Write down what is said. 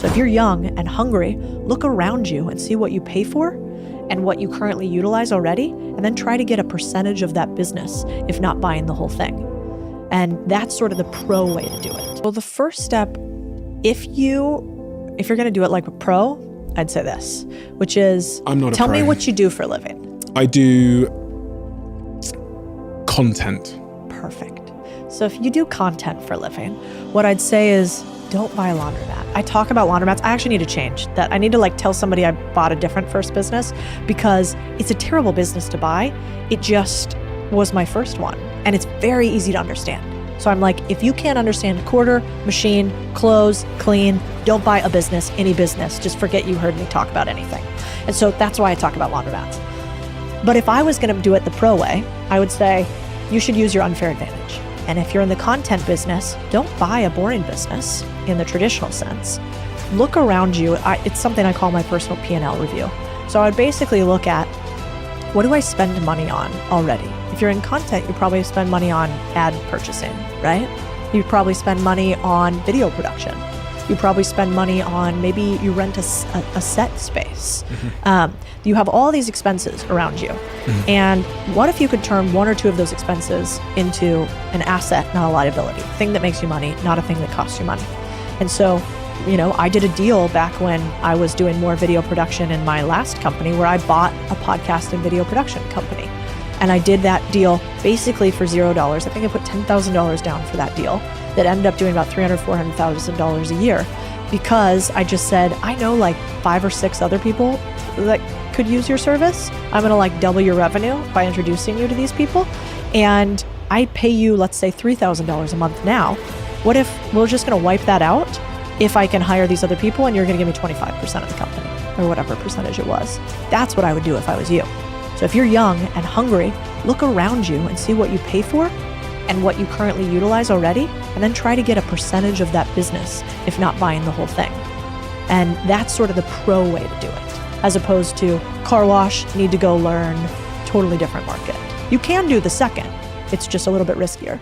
So if you're young and hungry, look around you and see what you pay for and what you currently utilize already, and then try to get a percentage of that business, if not buying the whole thing. And that's sort of the pro way to do it. Well, the first step, if you're going to do it like a pro, I'd say this, which is, tell me what you do for a living. I do content. Perfect. So if you do content for a living, what I'd say is, don't buy a laundromat. I talk about laundromats. I actually need to change that. I need to tell somebody I bought a different first business, because it's a terrible business to buy. It just was my first one, and it's very easy to understand. So I'm like, if you can't understand quarter, machine, close, clean, don't buy a business, any business. Just forget you heard me talk about anything. And so that's why I talk about laundromats. But if I was going to do it the pro way, I would say you should use your unfair advantage. And if you're in the content business, don't buy a boring business in the traditional sense. Look around you. It's something I call my personal P&L review. So I would basically look at, what do I spend money on already? If you're in content, you probably spend money on ad purchasing, right? You probably spend money on video production. You probably spend money on, maybe you rent a set space. Mm-hmm. You have all these expenses around you. Mm-hmm. And what if you could turn one or two of those expenses into an asset, not a liability? A thing that makes you money, not a thing that costs you money. And so, I did a deal back when I was doing more video production in my last company, where I bought a podcast and video production company. And I did that deal basically for $0. I think I put $10,000 down for that deal that ended up doing about $300,000, $400,000 a year, because I just said, I know 5 or 6 other people that could use your service. I'm going to double your revenue by introducing you to these people. And I pay you, let's say $3,000 a month now. What if we're just going to wipe that out if I can hire these other people, and you're going to give me 25% of the company, or whatever percentage it was? That's what I would do if I was you. So if you're young and hungry, look around you and see what you pay for and what you currently utilize already, and then try to get a percentage of that business, if not buying the whole thing. And that's sort of the pro way to do it, as opposed to car wash, need to go learn, totally different market. You can do the second, it's just a little bit riskier.